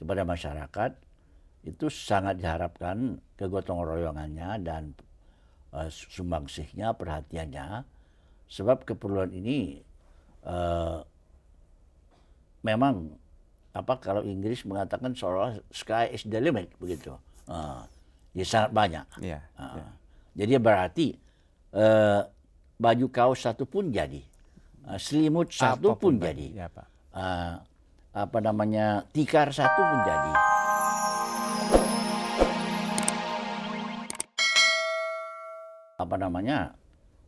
kepada masyarakat itu sangat diharapkan kegotong royongannya dan sumbangsihnya, perhatiannya, sebab keperluan ini memang kalau Inggris mengatakan seolah sky is the limit begitu. Ya sangat banyak. Ya, Jadi berarti baju kaos satu pun jadi, selimut satu apapun pun jadi, ya, Pak. Tikar satu pun jadi.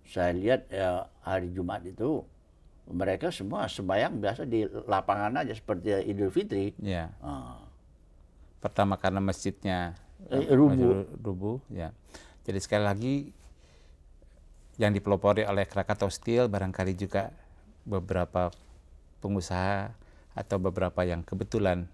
Saya lihat hari Jumat itu mereka semua sembahyang biasa di lapangan aja seperti Idul Fitri. Ya. Pertama karena masjidnya rubuh, ya. Jadi sekali lagi yang dipelopori oleh Krakatau Steel barangkali juga beberapa pengusaha atau beberapa yang kebetulan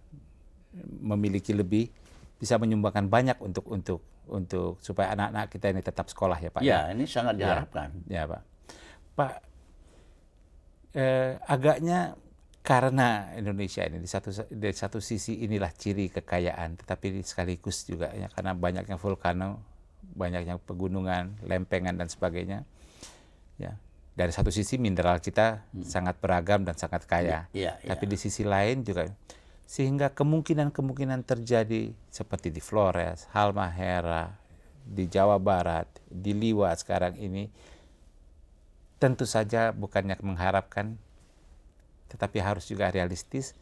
memiliki lebih bisa menyumbangkan banyak untuk supaya anak-anak kita ini tetap sekolah ya Pak. Ya, ini sangat diharapkan. Ya, Pak. Pak, agaknya karena Indonesia ini di satu sisi inilah ciri kekayaan, tetapi sekaligus juga ya karena banyaknya vulkano, banyaknya pegunungan, lempengan dan sebagainya. Ya, dari satu sisi mineral kita sangat beragam dan sangat kaya. Tapi di sisi lain juga sehingga kemungkinan terjadi seperti di Flores, Halmahera, di Jawa Barat, di Liwa sekarang ini tentu saja bukannya mengharapkan, tetapi harus juga realistis.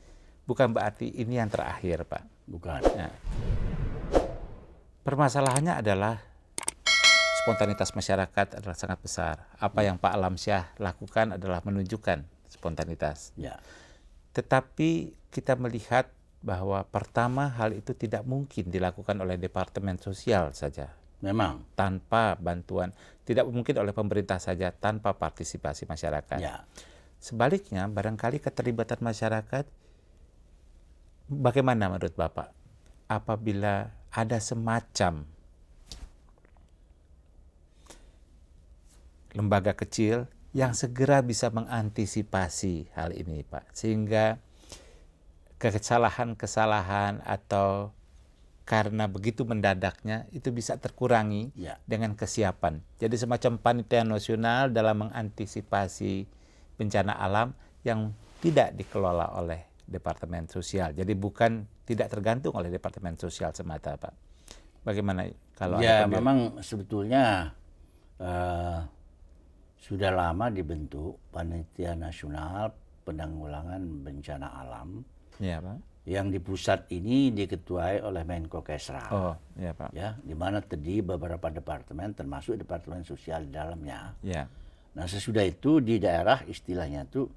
Bukan berarti ini yang terakhir, Pak. Bukan. Nah, permasalahannya adalah spontanitas masyarakat adalah sangat besar. Apa yang Pak Alamsyah lakukan adalah menunjukkan spontanitas. Ya. Tetapi kita melihat bahwa pertama hal itu tidak mungkin dilakukan oleh Departemen Sosial saja. Memang. Tanpa bantuan, tidak mungkin oleh pemerintah saja tanpa partisipasi masyarakat. Ya. Sebaliknya, barangkali keterlibatan masyarakat, bagaimana menurut Bapak? Apabila ada semacam lembaga kecil yang segera bisa mengantisipasi hal ini, Pak. Sehingga kesalahan-kesalahan atau karena begitu mendadaknya itu bisa terkurangi dengan kesiapan. Jadi semacam panitia nasional dalam mengantisipasi bencana alam yang tidak dikelola oleh Departemen Sosial. Jadi tidak tergantung oleh Departemen Sosial semata, Pak. Bagaimana kalau memang sebetulnya sudah lama dibentuk panitia nasional penanggulangan bencana alam. Ya, Pak. Yang di pusat ini diketuai oleh Menko Kesra. Oh, ya Pak. Ya, di mana terdiri beberapa departemen termasuk Departemen Sosial di dalamnya. Ya. Nah, sesudah itu di daerah istilahnya itu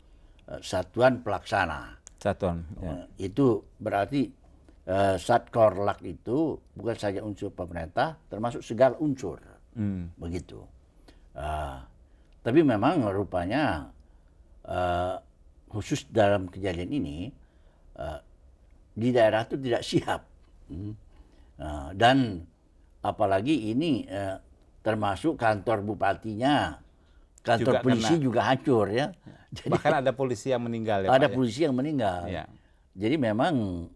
satuan pelaksana. Satuan. Ya. Itu berarti Satkorlak itu bukan saja unsur pemerintah, termasuk segala unsur. Begitu. Tapi memang rupanya khusus dalam kejadian ini di daerah itu tidak siap. Dan apalagi ini termasuk kantor bupatinya, kantor juga polisi juga hancur ya. Jadi, bahkan ada polisi yang meninggal ya ada Pak, polisi yang meninggal. Ya. Jadi memang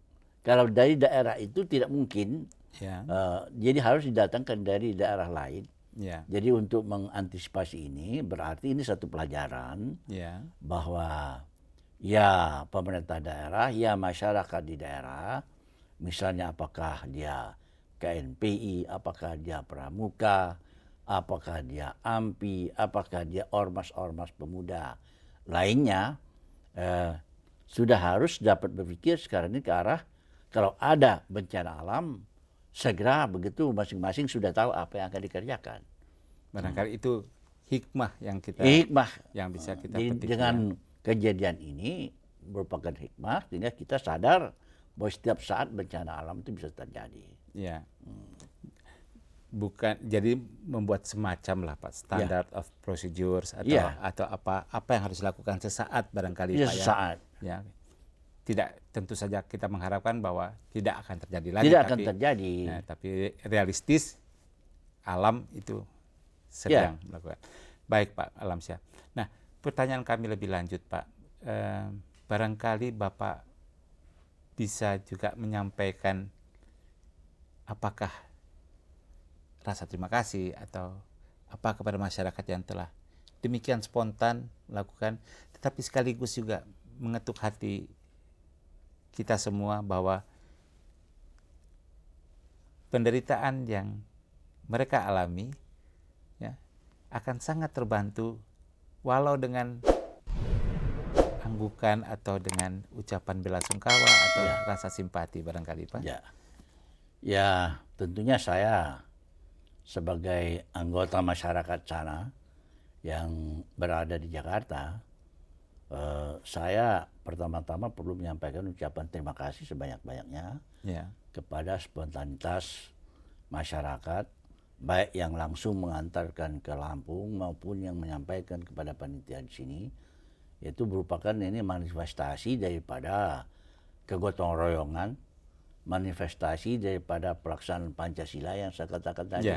kalau dari daerah itu tidak mungkin. Ya. Jadi harus didatangkan dari daerah lain. Ya. Jadi untuk mengantisipasi ini berarti ini satu pelajaran bahwa ya pemerintah daerah, ya masyarakat di daerah, misalnya apakah dia KNPI, apakah dia Pramuka, apakah dia AMPI, apakah dia ormas-ormas pemuda lainnya, sudah harus dapat berpikir sekarang ini ke arah kalau ada bencana alam, segera begitu masing-masing sudah tahu apa yang akan dikerjakan. Barangkali itu hikmah yang bisa kita petik. Dengan kejadian ini merupakan hikmah sehingga kita sadar bahwa setiap saat bencana alam itu bisa terjadi. Ya. Bukan jadi membuat semacam lah Pak standard of procedures atau apa yang harus dilakukan sesaat barangkali Pak sesaat. Ya. Tidak tentu saja kita mengharapkan bahwa tidak akan terjadi lagi. Tidak akan terjadi. Tapi realistis alam itu sedang melakukan. Baik Pak Alamsyah. Nah, pertanyaan kami lebih lanjut Pak. Barangkali Bapak bisa juga menyampaikan apakah rasa terima kasih atau apa kepada masyarakat yang telah demikian spontan melakukan, tetapi sekaligus juga mengetuk hati kita semua bahwa penderitaan yang mereka alami ya akan sangat terbantu walau dengan anggukan atau dengan ucapan belasungkawa atau rasa simpati barangkali Pak. Ya, tentunya saya sebagai anggota masyarakat sana yang berada di Jakarta, saya pertama-tama perlu menyampaikan ucapan terima kasih sebanyak-banyaknya kepada spontanitas masyarakat, baik yang langsung mengantarkan ke Lampung maupun yang menyampaikan kepada panitia di sini. Itu merupakan ini manifestasi daripada kegotong royongan, manifestasi daripada pelaksanaan Pancasila yang saya katakan tadi,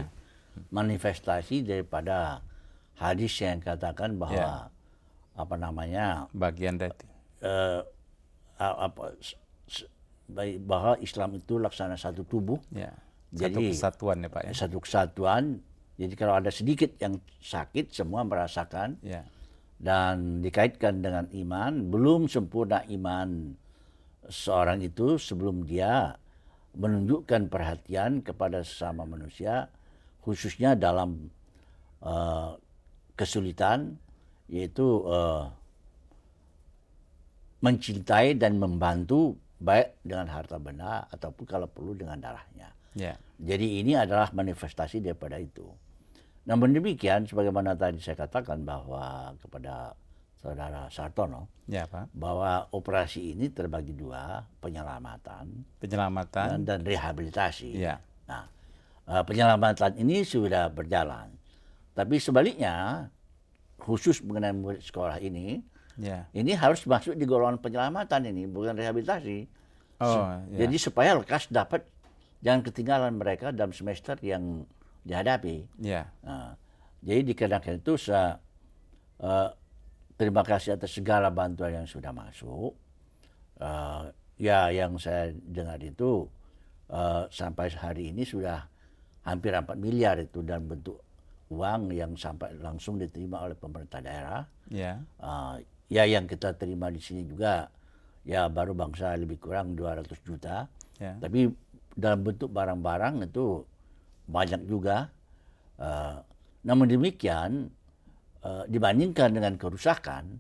manifestasi daripada hadis yang katakan bahwa bagian dari bahwa Islam itu laksana satu tubuh, satu kesatuan ya Pak ya. Satu kesatuan. Jadi kalau ada sedikit yang sakit semua merasakan. Dan dikaitkan dengan iman, belum sempurna iman seorang itu sebelum dia menunjukkan perhatian kepada sesama manusia, khususnya dalam kesulitan, yaitu mencintai dan membantu baik dengan harta benda ataupun kalau perlu dengan darahnya. Jadi ini adalah manifestasi daripada itu. Namun demikian, sebagaimana tadi saya katakan bahwa kepada Saudara Sartono, Pak, bahwa operasi ini terbagi dua, penyelamatan dan rehabilitasi. Nah, penyelamatan ini sudah berjalan. Tapi sebaliknya, khusus mengenai murid sekolah ini harus masuk di golongan penyelamatan ini, bukan rehabilitasi. Jadi supaya lekas dapat, jangan ketinggalan mereka dalam semester yang dihadapi. Nah, jadi dikarenakan itu saya terima kasih atas segala bantuan yang sudah masuk. Yang saya dengar itu sampai hari ini sudah hampir 4 miliar itu dalam bentuk uang yang sampai langsung diterima oleh pemerintah daerah. Yang kita terima di sini juga baru bangsa lebih kurang 200 juta. Tapi dalam bentuk barang-barang itu banyak juga. Namun demikian, dibandingkan dengan kerusakan,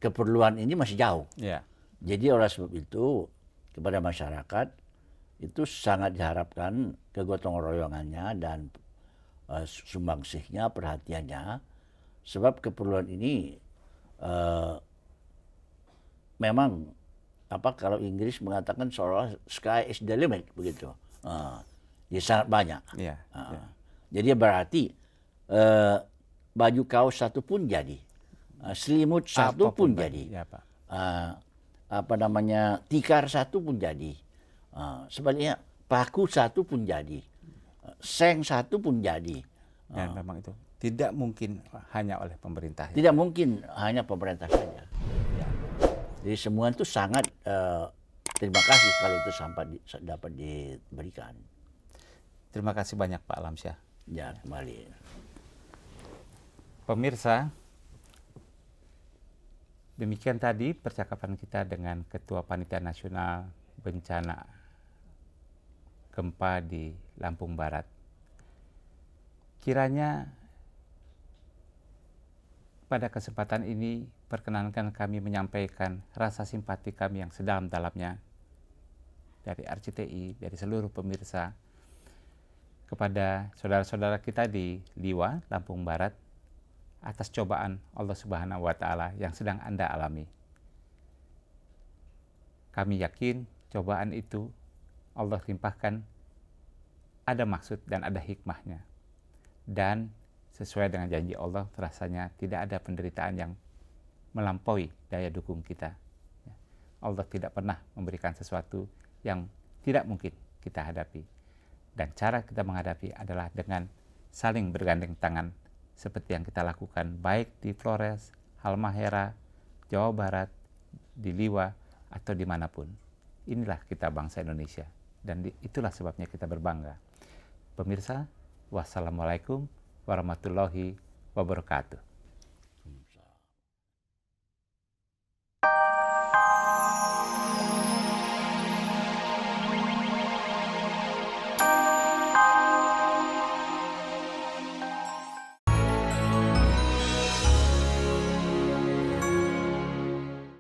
keperluan ini masih jauh. Jadi oleh sebab itu, kepada masyarakat, itu sangat diharapkan kegotong royongannya dan sumbangsihnya, perhatiannya. Sebab keperluan ini memang, kalau Inggris mengatakan seolah sky is the limit, begitu. Ya sangat banyak. Jadi berarti baju kaos satu pun jadi, selimut satu pun jadi, tikar satu pun jadi, sebaliknya paku satu pun jadi, seng satu pun jadi. Dan memang itu tidak mungkin hanya oleh pemerintah. Tidak mungkin hanya pemerintah saja. Jadi semua itu sangat terima kasih kalau itu sampai dapat diberikan. Terima kasih banyak Pak Alamsyah. Kembali. Pemirsa, demikian tadi percakapan kita dengan Ketua Panitia Nasional Bencana Gempa di Lampung Barat. Kiranya pada kesempatan ini perkenankan kami menyampaikan rasa simpati kami yang sedalam-dalamnya dari RCTI, dari seluruh pemirsa, kepada saudara-saudara kita di Liwa, Lampung Barat, atas cobaan Allah Subhanahu wa Ta'ala yang sedang Anda alami. Kami yakin cobaan itu Allah limpahkan ada maksud dan ada hikmahnya. Dan sesuai dengan janji Allah, rasanya tidak ada penderitaan yang melampaui daya dukung kita. Allah tidak pernah memberikan sesuatu yang tidak mungkin kita hadapi. Dan cara kita menghadapi adalah dengan saling bergandeng tangan, seperti yang kita lakukan baik di Flores, Halmahera, Jawa Barat, di Liwa, atau dimanapun. inilah kita bangsa Indonesia. Dan itulah sebabnya kita berbangga. Pemirsa, wassalamualaikum warahmatullahi wabarakatuh.